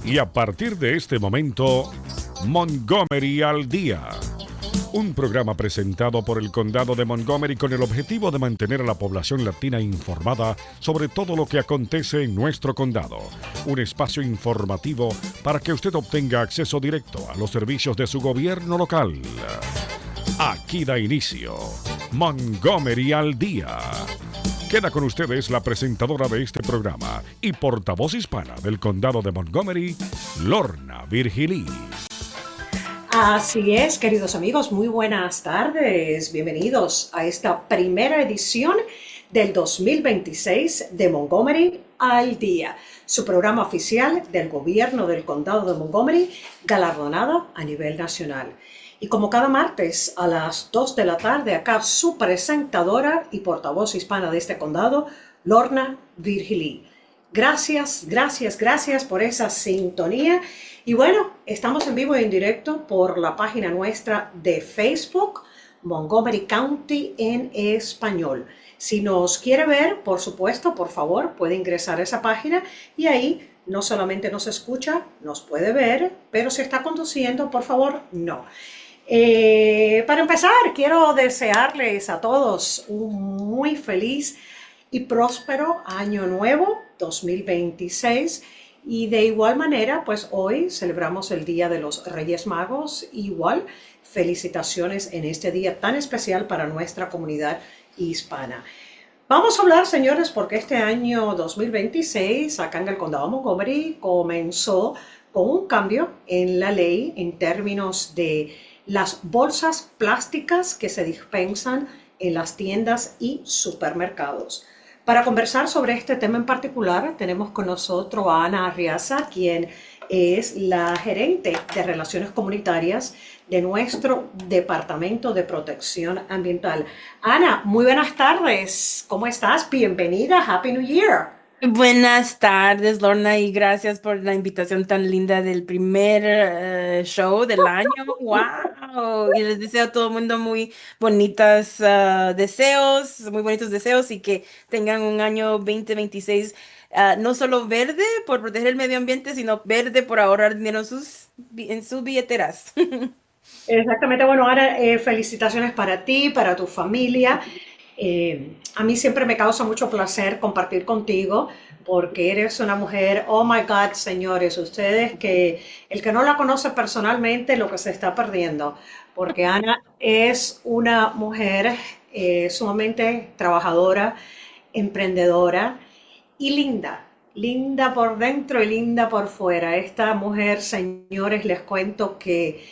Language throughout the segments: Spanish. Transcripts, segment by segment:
Y a partir de este momento, Montgomery al Día. Un programa presentado por el Condado de Montgomery con el objetivo de mantener a la población latina informada sobre todo lo que acontece en nuestro condado. Un espacio informativo para que usted obtenga acceso directo a los servicios de su gobierno local. Aquí da inicio Montgomery al Día. Queda con ustedes la presentadora de este programa y portavoz hispana del Condado de Montgomery, Lorna Virgilí. Así es, queridos amigos, muy buenas tardes. Bienvenidos a esta primera edición del 2026 de Montgomery al Día, su programa oficial del gobierno del Condado de Montgomery, galardonado a nivel nacional. Y como cada martes a las 2 de la tarde, acá su presentadora y portavoz hispana de este condado, Lorna Virgilí. Gracias por esa sintonía. Y bueno, estamos en vivo y en directo por la página nuestra de Facebook, Montgomery County en español. Si nos quiere ver, por supuesto, por favor, puede ingresar a esa página y ahí no solamente nos escucha, nos puede ver, pero si está conduciendo, por favor, no. Para empezar, quiero desearles a todos un muy feliz y próspero año nuevo 2026 y de igual manera, pues hoy celebramos el Día de los Reyes Magos. Igual, felicitaciones en este día tan especial para nuestra comunidad hispana. Vamos a hablar, señores, porque este año 2026 acá en el condado de Montgomery comenzó con un cambio en la ley en términos de las bolsas plásticas que se dispensan en las tiendas y supermercados. Para conversar sobre este tema en particular, tenemos con nosotros a Ana Arriaza, quien es la gerente de Relaciones Comunitarias de nuestro Departamento de Protección Ambiental. Ana, muy buenas tardes. ¿Cómo estás? Bienvenida. Happy New Year. Buenas tardes, Lorna, y gracias por la invitación tan linda del primer show del año. ¡Wow! Y les deseo a todo el mundo muy muy bonitos deseos y que tengan un año 2026 no solo verde por proteger el medio ambiente, sino verde por ahorrar dinero en sus billeteras. Exactamente. Bueno, Ana, felicitaciones para ti, para tu familia. A mí siempre me causa mucho placer compartir contigo porque eres una mujer, oh my God, señores, ustedes que el que no la conoce personalmente lo que se está perdiendo, porque Ana es una mujer sumamente trabajadora, emprendedora y linda por dentro y linda por fuera. Esta mujer, señores, les cuento que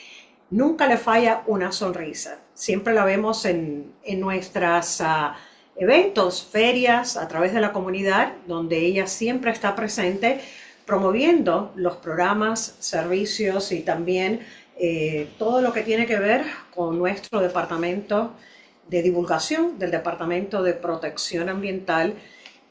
nunca le falla una sonrisa. Siempre la vemos en nuestros eventos, ferias, a través de la comunidad, donde ella siempre está presente promoviendo los programas, servicios y también todo lo que tiene que ver con nuestro departamento de divulgación, del Departamento de Protección Ambiental.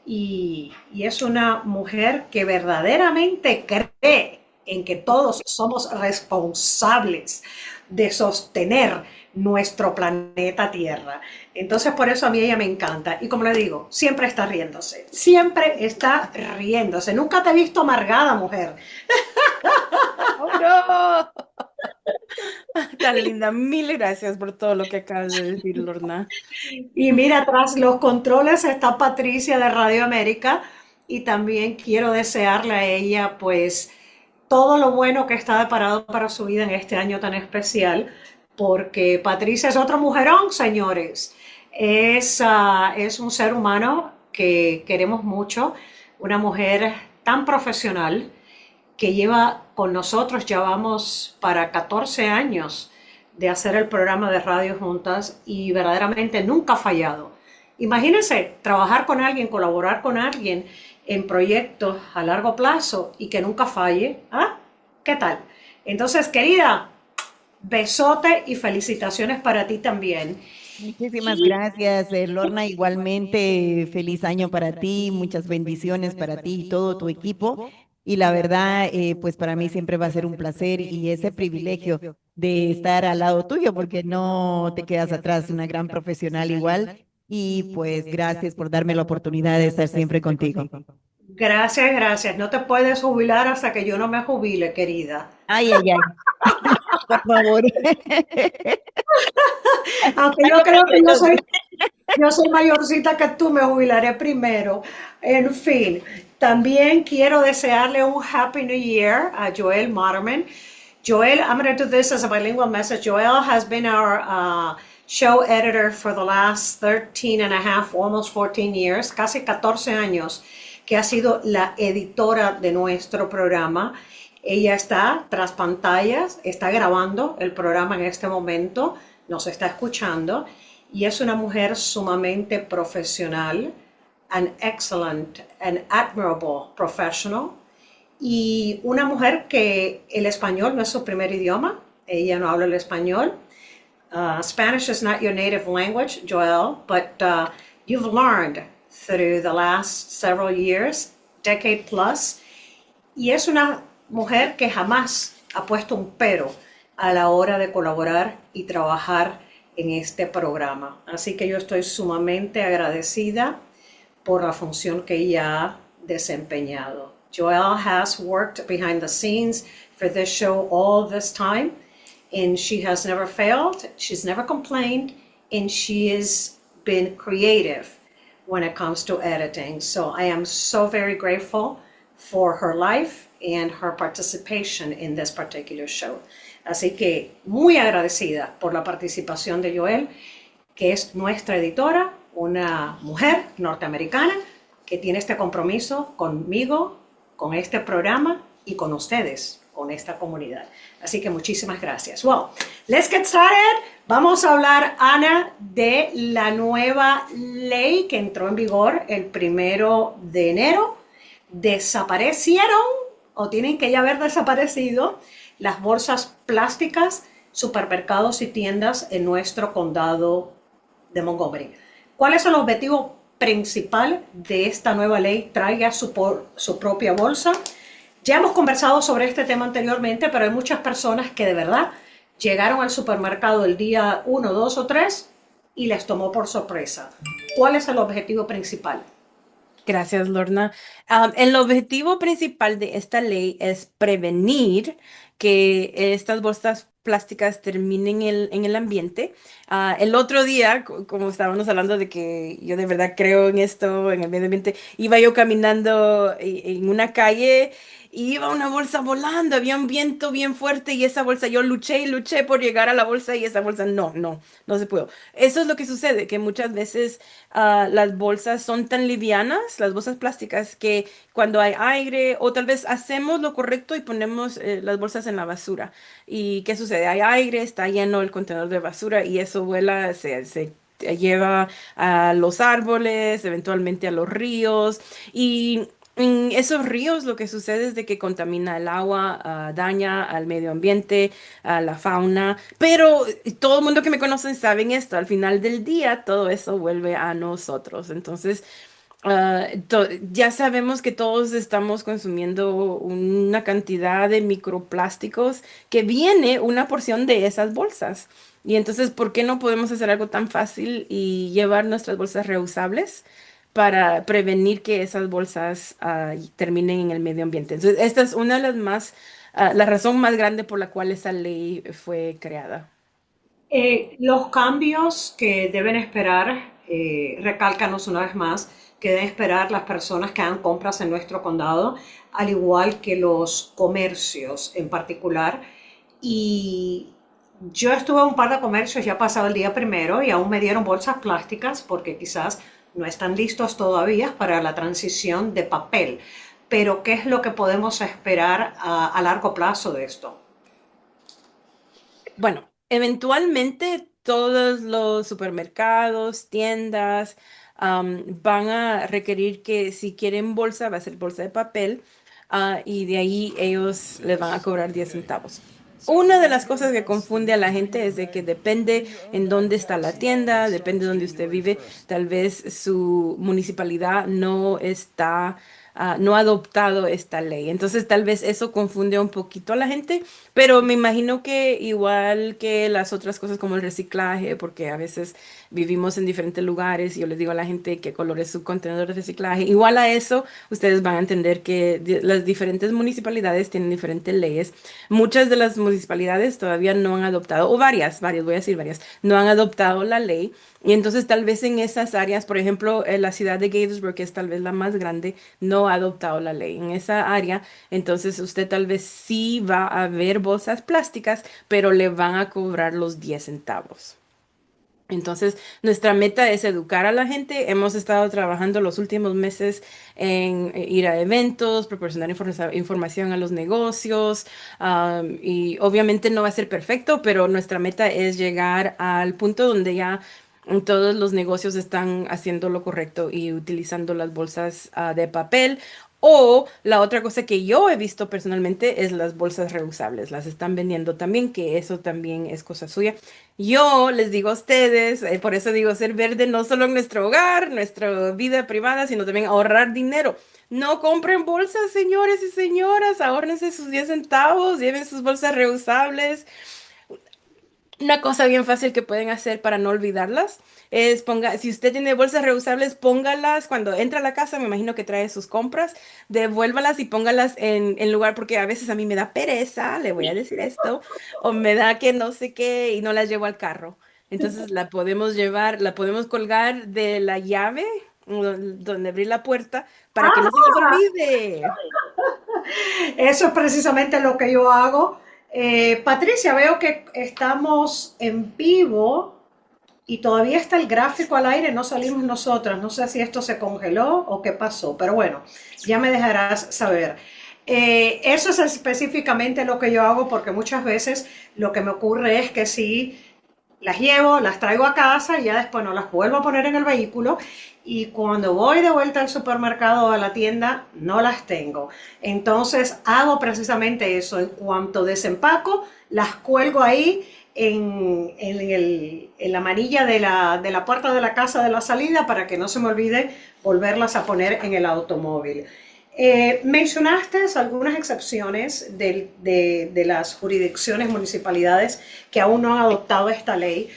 Y es una mujer que verdaderamente cree en que todos somos responsables de sostener nuestro planeta Tierra. Entonces, por eso a mí ella me encanta. Y como le digo, siempre está riéndose. Siempre está riéndose. Nunca te he visto amargada, mujer. ¡Oh, no! Tan linda. Mil gracias por todo lo que acabas de decir, Lorna. Y mira, tras los controles está Patricia de Radio América. Y también quiero desearle a ella, pues, todo lo bueno que está deparado para su vida en este año tan especial, porque Patricia es otro mujerón, señores. Es un ser humano que queremos mucho, una mujer tan profesional que lleva con nosotros, ya vamos para 14 años de hacer el programa de radio juntas y verdaderamente nunca ha fallado. Imagínense trabajar con alguien, colaborar con alguien en proyectos a largo plazo y que nunca falle. ¿Ah? ¿Qué tal? Entonces, querida, besote y felicitaciones para ti también. Muchísimas gracias, Lorna. Igualmente, feliz año para ti, muchas bendiciones para ti y todo tu equipo. Y la verdad, pues para mí siempre va a ser un placer y ese privilegio de estar al lado tuyo, porque no te quedas atrás, una gran profesional igual. Y pues gracias por darme la oportunidad de estar siempre contigo. Gracias, gracias. No te puedes jubilar hasta que yo no me jubile, querida. Ay, ay, ay, por favor. Aunque yo Algo creo para que los dos. yo soy mayorcita que tú, me jubilaré primero. En fin, también quiero desearle un Happy New Year a Joel Moderman. Joel, I'm going to do this as a bilingual message. Joel has been our show editor for the last 13 and a half, almost 14 years, casi 14 años, que ha sido la editora de nuestro programa. Ella está tras pantallas, está grabando el programa en este momento, nos está escuchando y es una mujer sumamente profesional, an excellent, an admirable professional y una mujer que el español no es su primer idioma, ella no habla el español. Spanish is not your native language, Joel, but you've learned through the last several years, decade plus, y es una mujer que jamás ha puesto un pero a la hora de colaborar y trabajar en este programa. Así que yo estoy sumamente agradecida por la función que ella ha desempeñado. Joelle has worked behind the scenes for this show all this time, and she has never failed, she's never complained, and she has been creative when it comes to editing. So I am so very grateful for her life and her participation in this particular show. Así que muy agradecida por la participación de Joelle, que es nuestra editora, una mujer norteamericana que tiene este compromiso conmigo, con este programa y con ustedes, con esta comunidad. Así que muchísimas gracias. Well, let's get started. Vamos a hablar, Ana, de la nueva ley que entró en vigor el 1 de enero. Desaparecieron o tienen que ya haber desaparecido las bolsas plásticas, supermercados y tiendas en nuestro condado de Montgomery. ¿Cuál es el objetivo principal de esta nueva ley? Traiga su propia bolsa. Ya hemos conversado sobre este tema anteriormente, pero hay muchas personas que de verdad llegaron al supermercado el día 1, 2 o 3 y les tomó por sorpresa. ¿Cuál es el objetivo principal? Gracias, Lorna. El objetivo principal de esta ley es prevenir que estas bolsas plásticas terminen en el ambiente. El otro día, como estábamos hablando de que yo de verdad creo en esto, en el medio ambiente, iba yo caminando en una calle y iba una bolsa volando, había un viento bien fuerte y esa bolsa, yo luché y luché por llegar a la bolsa y esa bolsa, no se pudo. Eso es lo que sucede, que muchas veces las bolsas son tan livianas, las bolsas plásticas, que cuando hay aire o tal vez hacemos lo correcto y ponemos las bolsas en la basura. ¿Y qué sucede? Hay aire, está lleno el contenedor de basura y eso vuela, se lleva a los árboles, eventualmente a los ríos y en esos ríos lo que sucede es de que contamina el agua, daña al medio ambiente, a la fauna, pero todo el mundo que me conoce saben esto, al final del día todo eso vuelve a nosotros. Entonces, ya sabemos que todos estamos consumiendo una cantidad de microplásticos que viene una porción de esas bolsas. Y entonces, ¿por qué no podemos hacer algo tan fácil y llevar nuestras bolsas reusables para prevenir que esas bolsas terminen en el medio ambiente? Entonces, esta es una de las la razón más grande por la cual esa ley fue creada. Los cambios que deben esperar, recálcanos una vez más, que deben esperar las personas que hagan compras en nuestro condado, al igual que los comercios en particular. Y yo estuve en un par de comercios ya pasado el día 1 y aún me dieron bolsas plásticas porque quizás no están listos todavía para la transición de papel. Pero, ¿qué es lo que podemos esperar a largo plazo de esto? Bueno, eventualmente todos los supermercados, tiendas, van a requerir que si quieren bolsa, va a ser bolsa de papel, y de ahí ellos les van a cobrar 10 centavos. Una de las cosas que confunde a la gente es de que depende en dónde está la tienda, depende de dónde usted vive, tal vez su municipalidad no está no ha adoptado esta ley. Entonces tal vez eso confunde un poquito a la gente, pero me imagino que igual que las otras cosas como el reciclaje, porque a veces vivimos en diferentes lugares y yo les digo a la gente qué color es su contenedor de reciclaje, igual a eso ustedes van a entender que las diferentes municipalidades tienen diferentes leyes. Muchas de las municipalidades todavía no han adoptado, o varias, voy a decir varias, no han adoptado la ley. Y entonces tal vez en esas áreas, por ejemplo, en la ciudad de Gaithersburg, que es tal vez la más grande, no ha adoptado la ley. En esa área, entonces usted tal vez sí va a ver bolsas plásticas, pero le van a cobrar los 10 centavos. Entonces, nuestra meta es educar a la gente. Hemos estado trabajando los últimos meses en ir a eventos, proporcionar información a los negocios, y obviamente no va a ser perfecto, pero nuestra meta es llegar al punto donde ya todos los negocios están haciendo lo correcto y utilizando las bolsas, de papel. O la otra cosa que yo he visto personalmente es las bolsas reusables. Las están vendiendo también, que eso también es cosa suya. Yo les digo a ustedes, por eso digo ser verde no solo en nuestro hogar, nuestra vida privada, sino también ahorrar dinero. No compren bolsas, señores y señoras, ahórrense sus 10 centavos, lleven sus bolsas reusables. Una cosa bien fácil que pueden hacer para no olvidarlas es si usted tiene bolsas reusables, póngalas cuando entra a la casa, me imagino que trae sus compras, devuélvalas y póngalas en lugar, porque a veces a mí me da pereza, le voy a decir esto, o me da que no sé qué y no las llevo al carro. Entonces la podemos llevar, la podemos colgar de la llave donde abrir la puerta para que no se nos Ah, olvide. eso es precisamente lo que yo hago. Patricia, veo que estamos en vivo y todavía está el gráfico al aire, no salimos nosotras. No sé si esto se congeló o qué pasó, pero bueno, ya me dejarás saber. Eso es específicamente lo que yo hago porque muchas veces lo que me ocurre es que si las llevo, las traigo a casa y ya después no las vuelvo a poner en el vehículo y cuando voy de vuelta al supermercado o a la tienda no las tengo. Entonces hago precisamente eso, en cuanto desempaco, las cuelgo ahí en la manilla de la puerta de la casa de la salida para que no se me olvide volverlas a poner en el automóvil. Mencionaste algunas excepciones de las jurisdicciones, municipalidades que aún no han adoptado esta ley,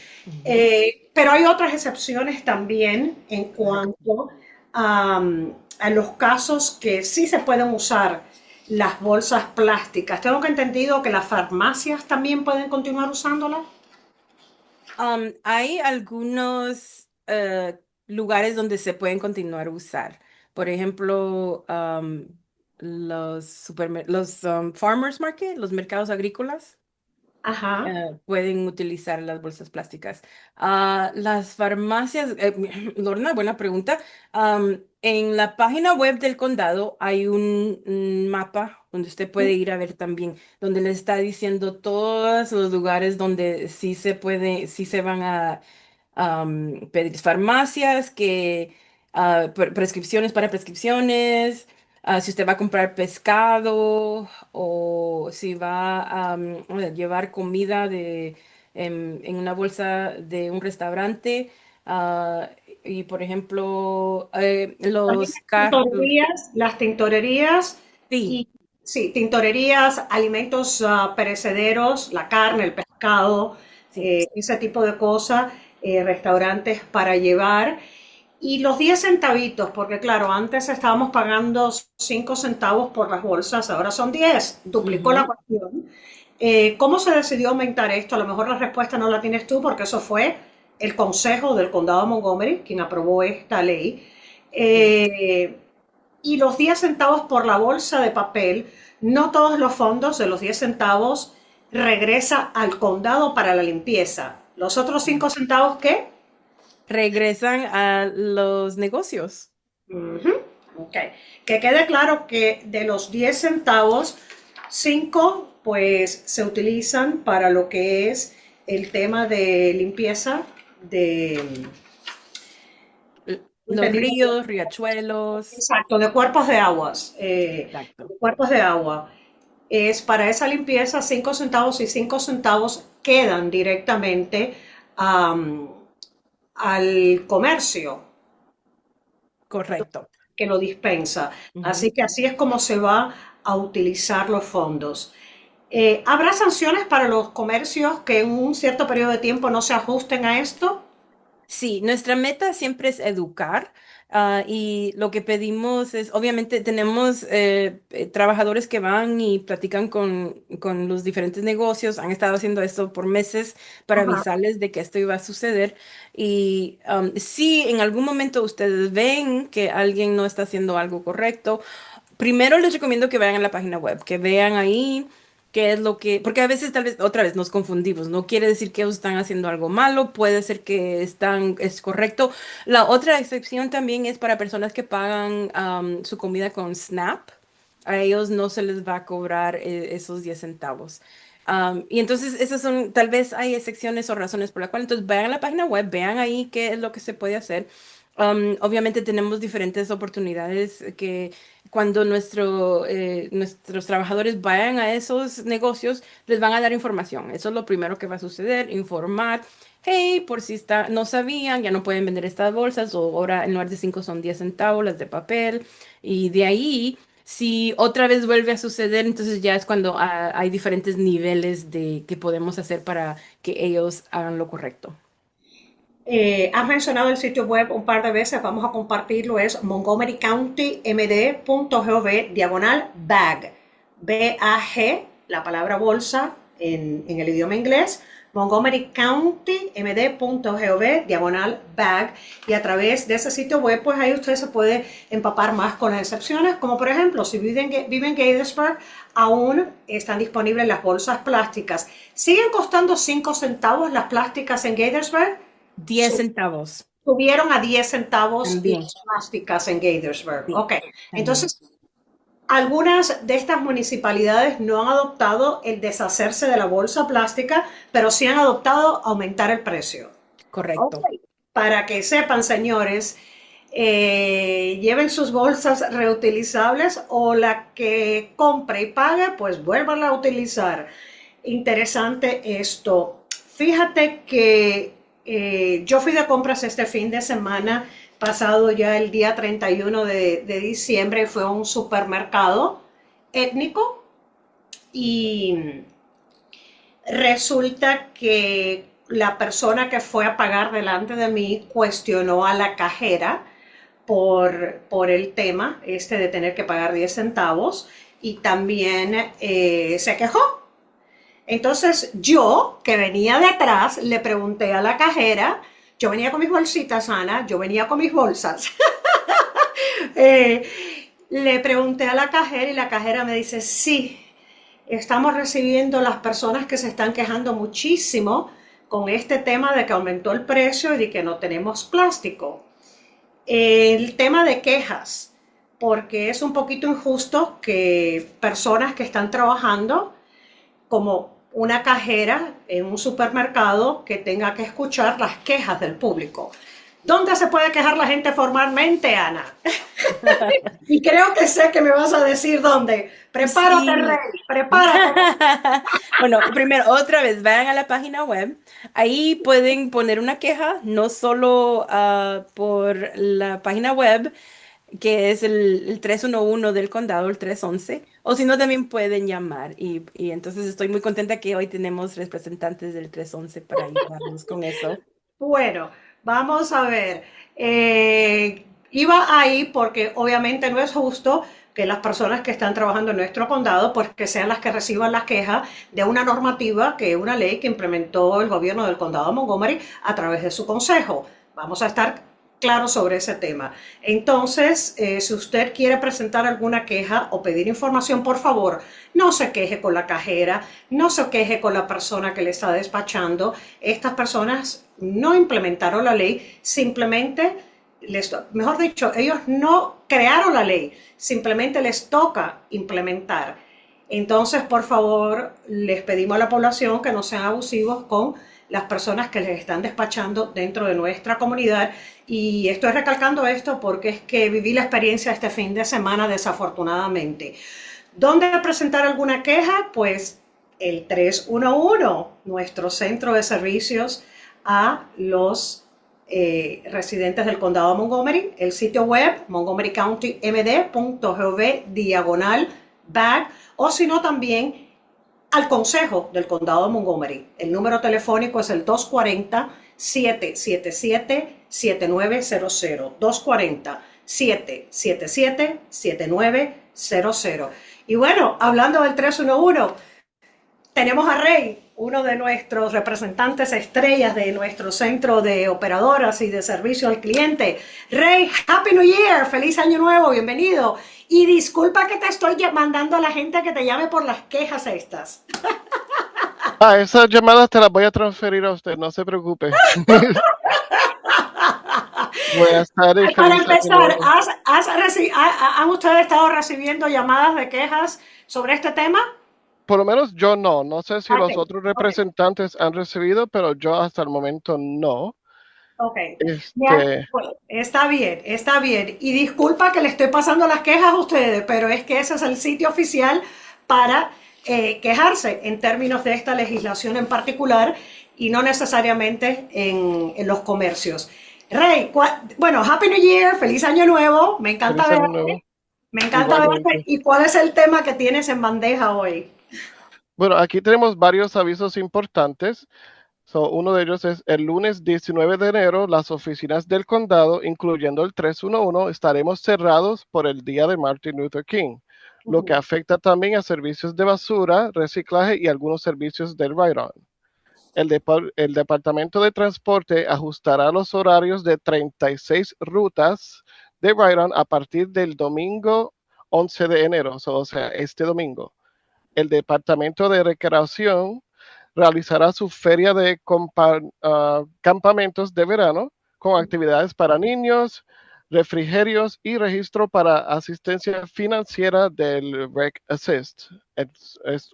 pero hay otras excepciones también en Correcto. cuanto a, a los casos que sí se pueden usar las bolsas plásticas. Tengo que entendido que las farmacias también pueden continuar usándolas. Hay algunos lugares donde se pueden continuar a usar. Por ejemplo, los farmers market, los mercados agrícolas, Ajá. pueden utilizar las bolsas plásticas. Las farmacias, Lorna, buena pregunta. En la página web del condado hay un mapa donde usted puede ir a ver también, donde le está diciendo todos los lugares donde sí se puede, sí se van a pedir farmacias, que prescripciones para prescripciones, si usted va a comprar pescado o si va a llevar comida en una bolsa de un restaurante. ah, y por ejemplo, También los carros, las tintorerías sí, y sí, tintorerías, alimentos perecederos, la carne, el pescado, sí. ese tipo de cosas, restaurantes para llevar. Y los 10 centavitos, porque claro, antes estábamos pagando 5 centavos por las bolsas, ahora son 10, duplicó la Ujú. cuestión. ¿Cómo se decidió aumentar esto? A lo mejor la respuesta no la tienes tú porque eso fue el Consejo del Condado de Montgomery quien aprobó esta ley. Sí. Eh, y los 10 centavos por la bolsa de papel, no todos los fondos de los 10 centavos regresa al condado para la limpieza. ¿Los otros 5 centavos qué? Regresan a los negocios. Ujú. Ok. Que quede claro que de los 10 centavos, 5 pues se utilizan para lo que es el tema de limpieza de, Los ríos, riachuelos. exacto, de cuerpos de aguas, Exacto. de cuerpos de agua. Es para esa limpieza 5 centavos y 5 centavos quedan directamente al comercio. Correcto. que lo dispensa. Ujú. Así que así es como se va a utilizar los fondos. ¿Habrá sanciones para los comercios que en un cierto periodo de tiempo no se ajusten a esto? Sí, nuestra meta siempre es educar, y lo que pedimos es, obviamente tenemos trabajadores que van y platican con los diferentes negocios, han estado haciendo esto por meses para Ajá. avisarles de que esto iba a suceder y si en algún momento ustedes ven que alguien no está haciendo algo correcto, primero les recomiendo que vayan a la página web, que vean ahí qué es lo que, porque a veces tal vez otra vez nos confundimos, no quiere decir que ellos están haciendo algo malo, puede ser que es correcto. La otra excepción también es para personas que pagan su comida con Snap, a ellos no se les va a cobrar esos 10 centavos. Y entonces esas son, tal vez hay excepciones o razones por las cuales, entonces vayan a la página web, vean ahí qué es lo que se puede hacer. Obviamente tenemos diferentes oportunidades que cuando nuestros trabajadores vayan a esos negocios, les van a dar información. Eso es lo primero que va a suceder, informar. Hey, por si no sabían, ya no pueden vender estas bolsas, o ahora en lugar de 5 son 10 centavos las de papel. Y de ahí, si otra vez vuelve a suceder, entonces ya es cuando hay diferentes niveles de que podemos hacer para que ellos hagan lo correcto. Has mencionado el sitio web un par de veces, vamos a compartirlo, es montgomerycountymd.gov diagonal bag, B-A-G, la palabra bolsa en el idioma inglés, montgomerycountymd.gov diagonal bag, y a través de ese sitio web, pues ahí usted se puede empapar más con las excepciones, como por ejemplo, si vive en Gaithersburg, aún están disponibles las bolsas plásticas. ¿Siguen costando 5 centavos las plásticas en Gaithersburg? 10 centavos Subieron a 10 centavos también. las plásticas en Gaithersburg. Sí, Ok, también. entonces algunas de estas municipalidades no han adoptado el deshacerse de la bolsa plástica, pero sí han adoptado aumentar el precio. Ok, Correcto. para que sepan, señores, lleven sus bolsas reutilizables o la que compre y pague, pues vuélvanla a utilizar. Interesante esto. Fíjate que yo fui de compras este fin de semana, pasado ya el día 31 de diciembre, fue a un supermercado étnico y resulta que la persona que fue a pagar delante de mí cuestionó a la cajera por el tema este de tener que pagar 10 centavos y también se quejó. Entonces yo, que venía de atrás, le pregunté a la cajera, yo venía con mis bolsitas, Ana, yo venía con mis bolsas. eh, Le pregunté a la cajera y la cajera me dice, sí, estamos recibiendo las personas que se están quejando muchísimo con este tema de que aumentó el precio y de que no tenemos plástico. El tema de quejas, porque es un poquito injusto que personas que están trabajando como una cajera en un supermercado que tenga que escuchar las quejas del público. ¿Dónde se puede quejar la gente formalmente, Ana? Y creo que sé que me vas a decir dónde. Prepárate, Sí. Rey, prepárate. Bueno, primero, otra vez, vayan a la página web. Ahí pueden poner una queja, no solo por la página web, que es el 311 del condado, el 311, o si no, también pueden llamar. Y entonces estoy muy contenta que hoy tenemos representantes del 311 para ayudarnos con eso. Bueno, vamos a ver. Iba ahí porque obviamente no es justo que las personas que están trabajando en nuestro condado, pues que sean las que reciban las quejas de una normativa, que es una ley que implementó el gobierno del condado de Montgomery a través de su consejo. Vamos a estar claros sobre ese tema. Entonces, si usted quiere presentar alguna queja o pedir información, por favor, no se queje con la cajera, no se queje con la persona que le está despachando. Estas personas no implementaron la ley, simplemente mejor dicho, ellos no crearon la ley, simplemente les toca implementar. Entonces, por favor, les pedimos a la población que no sean abusivos con las personas que les están despachando dentro de nuestra comunidad. Y estoy recalcando esto porque es que viví la experiencia este fin de semana, desafortunadamente. ¿Dónde presentar alguna queja? Pues el 311, nuestro centro de servicios a los residentes del condado de Montgomery, el sitio web montgomerycountymd.gov/bag, o si no también al consejo del condado de Montgomery. El número telefónico es el 240-777-7900, 240-777-7900. Y bueno, hablando del 311, tenemos a Rey, uno de nuestros representantes estrellas de nuestro centro de operadoras y de servicio al cliente. Rey, Happy New Year, feliz año nuevo, bienvenido. Y disculpa que te estoy mandando a la gente que te llame por las quejas estas. Esas llamadas te las voy a transferir a usted, no se preocupe. Buenas tardes. Para empezar, ¿han ustedes estado recibiendo llamadas de quejas sobre este tema? Por lo menos yo no. No sé si los otros representantes han recibido, pero yo hasta el momento no. Ok. Está bien, está bien. Y disculpa que le estoy pasando las quejas a ustedes, pero es que ese es el sitio oficial para quejarse en términos de esta legislación en particular y no necesariamente en los comercios. Rey, bueno, Happy New Year, feliz año nuevo, me encanta verte. Me encanta verte. ¿Y cuál es el tema que tienes en bandeja hoy? Bueno, aquí tenemos varios avisos importantes. Uno de ellos es el lunes 19 de enero, las oficinas del condado, incluyendo el 311, estaremos cerrados por el día de Martin Luther King, lo que afecta también a servicios de basura, reciclaje y algunos servicios del Ride-On. El Departamento de Transporte ajustará los horarios de 36 rutas de Ride-On a partir del domingo 11 de enero, o sea, este domingo. El Departamento de Recreación realizará su feria de campamentos de verano con actividades para niños, refrigerios y registro para asistencia financiera del Rec Assist.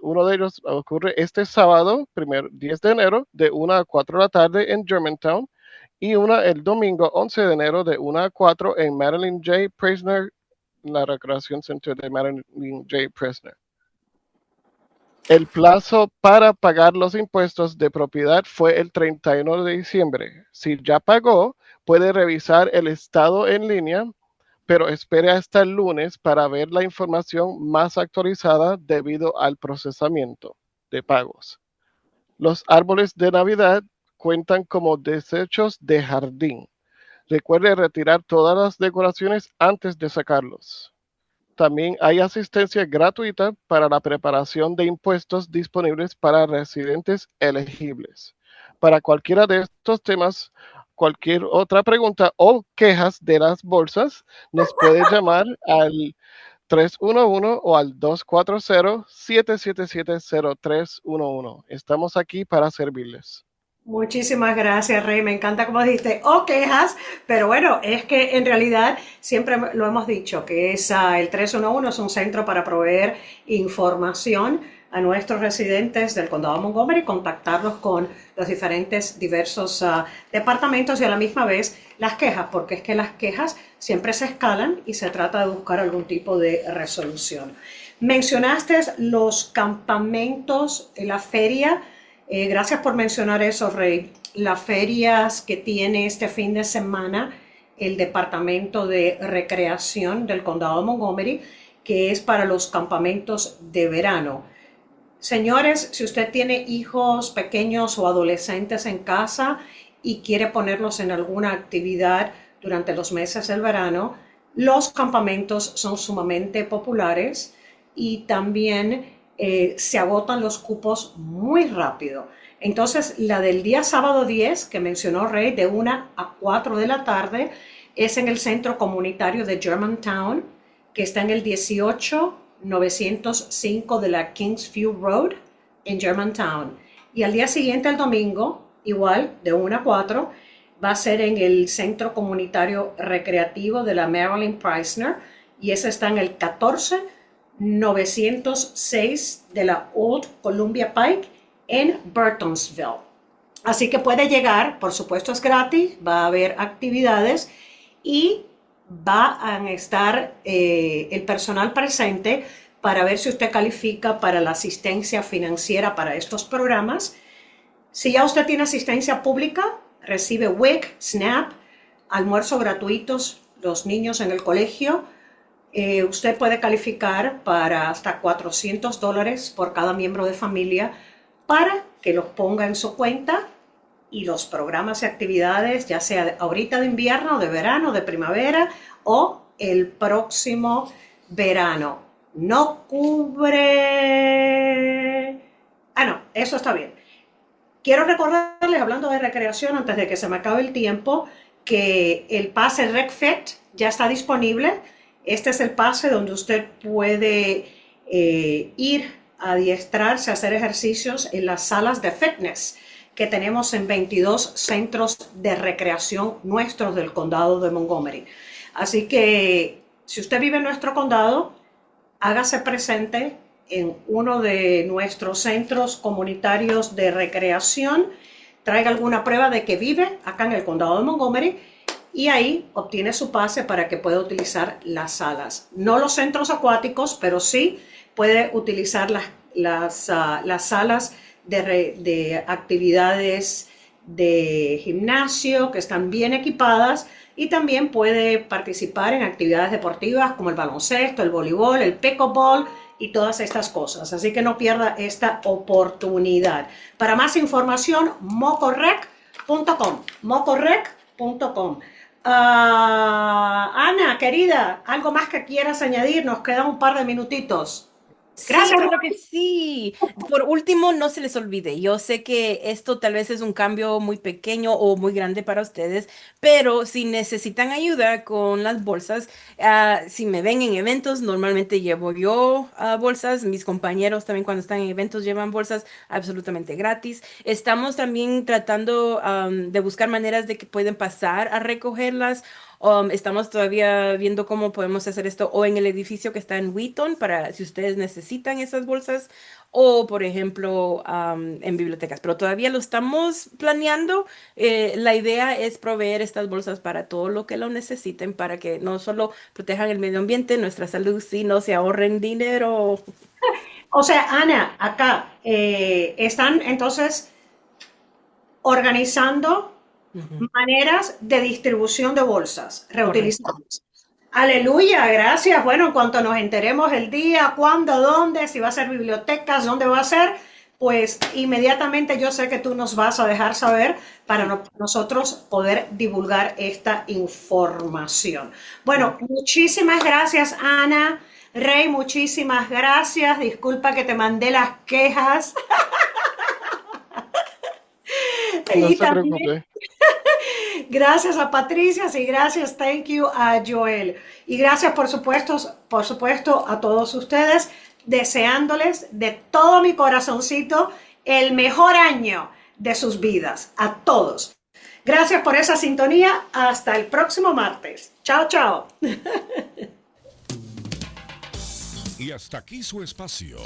Uno de ellos ocurre este sábado, 10 de enero, de 1 a 4 de la tarde en Germantown, y una el domingo 11 de enero de 1 a 4 en Madeline J. Presner, la Recreación Center de Madeline J. Presner. El plazo para pagar los impuestos de propiedad fue el 31 de diciembre. Si ya pagó, puede revisar el estado en línea, pero espere hasta el lunes para ver la información más actualizada debido al procesamiento de pagos. Los árboles de Navidad cuentan como desechos de jardín. Recuerde retirar todas las decoraciones antes de sacarlos. También hay asistencia gratuita para la preparación de impuestos disponibles para residentes elegibles. Para cualquiera de estos temas, cualquier otra pregunta o quejas de las bolsas, nos puede llamar al 311 o al 240-777-0311. Estamos aquí para servirles. Muchísimas gracias, Rey. Me encanta como dijiste, o quejas, pero bueno, es que en realidad siempre lo hemos dicho, que el 311 es un centro para proveer información a nuestros residentes del condado de Montgomery, contactarlos con los diversos departamentos y a la misma vez las quejas, porque es que las quejas siempre se escalan y se trata de buscar algún tipo de resolución. Mencionaste los campamentos, la feria. Gracias por mencionar eso, Rey. Las ferias que tiene este fin de semana el Departamento de Recreación del Condado de Montgomery, que es para los campamentos de verano. Señores, si usted tiene hijos pequeños o adolescentes en casa y quiere ponerlos en alguna actividad durante los meses del verano, los campamentos son sumamente populares y también se agotan los cupos muy rápido. Entonces, la del día sábado 10, que mencionó Rey, de 1 a 4 de la tarde, es en el centro comunitario de Germantown, que está en el 18905 de la Kingsview Road en Germantown. Y al día siguiente, el domingo, igual, de 1 a 4, va a ser en el centro comunitario recreativo de la Marilyn Presner, y ese está en el 14906 de la Old Columbia Pike en Burtonsville. Así que puede llegar, por supuesto es gratis, va a haber actividades y va a estar el personal presente para ver si usted califica para la asistencia financiera para estos programas. Si ya usted tiene asistencia pública, recibe WIC, SNAP, almuerzos gratuitos, los niños en el colegio. Usted puede calificar para hasta $400 por cada miembro de familia para que los ponga en su cuenta, y los programas y actividades, ya sea ahorita de invierno, de verano, de primavera o el próximo verano. No cubre... no, eso está bien. Quiero recordarles, hablando de recreación, antes de que se me acabe el tiempo, que el pase RecFit ya está disponible. Este es el pase donde usted puede ir a adiestrarse, a hacer ejercicios en las salas de fitness que tenemos en 22 centros de recreación nuestros del condado de Montgomery. Así que si usted vive en nuestro condado, hágase presente en uno de nuestros centros comunitarios de recreación, traiga alguna prueba de que vive acá en el condado de Montgomery y ahí obtiene su pase para que pueda utilizar las salas. No los centros acuáticos, pero sí puede utilizar las salas de actividades de gimnasio que están bien equipadas, y también puede participar en actividades deportivas como el baloncesto, el voleibol, el pickleball y todas estas cosas. Así que no pierda esta oportunidad. Para más información, mocorec.com. Ana, querida, ¿algo más que quieras añadir? Nos quedan un par de minutitos. Gracias. Sí, claro que sí. Por último, no se les olvide. Yo sé que esto tal vez es un cambio muy pequeño o muy grande para ustedes, pero si necesitan ayuda con las bolsas, si me ven en eventos, normalmente llevo yo bolsas. Mis compañeros también cuando están en eventos llevan bolsas absolutamente gratis. Estamos también tratando de buscar maneras de que pueden pasar a recogerlas. Estamos todavía viendo cómo podemos hacer esto o en el edificio que está en Wheaton para si ustedes necesitan esas bolsas, o por ejemplo en bibliotecas, pero todavía lo estamos planeando. La idea es proveer estas bolsas para todo lo que lo necesiten, para que no solo protejan el medio ambiente, nuestra salud, sino se ahorren dinero. O sea, Ana, acá están entonces organizando maneras de distribución de bolsas reutilizables. Aleluya, gracias. Bueno, en cuanto nos enteremos el día, cuándo, dónde, si va a ser bibliotecas, dónde va a ser, pues inmediatamente yo sé que tú nos vas a dejar saber para nosotros poder divulgar esta información. Bueno, muchísimas gracias, Ana. Rey, muchísimas gracias. Disculpa que te mandé las quejas. No se preocupe. Gracias a Patricia y gracias, thank you, a Joel. Y gracias, por supuesto, a todos ustedes, deseándoles de todo mi corazoncito el mejor año de sus vidas. A todos. Gracias por esa sintonía. Hasta el próximo martes. Chao, chao. Y hasta aquí su espacio.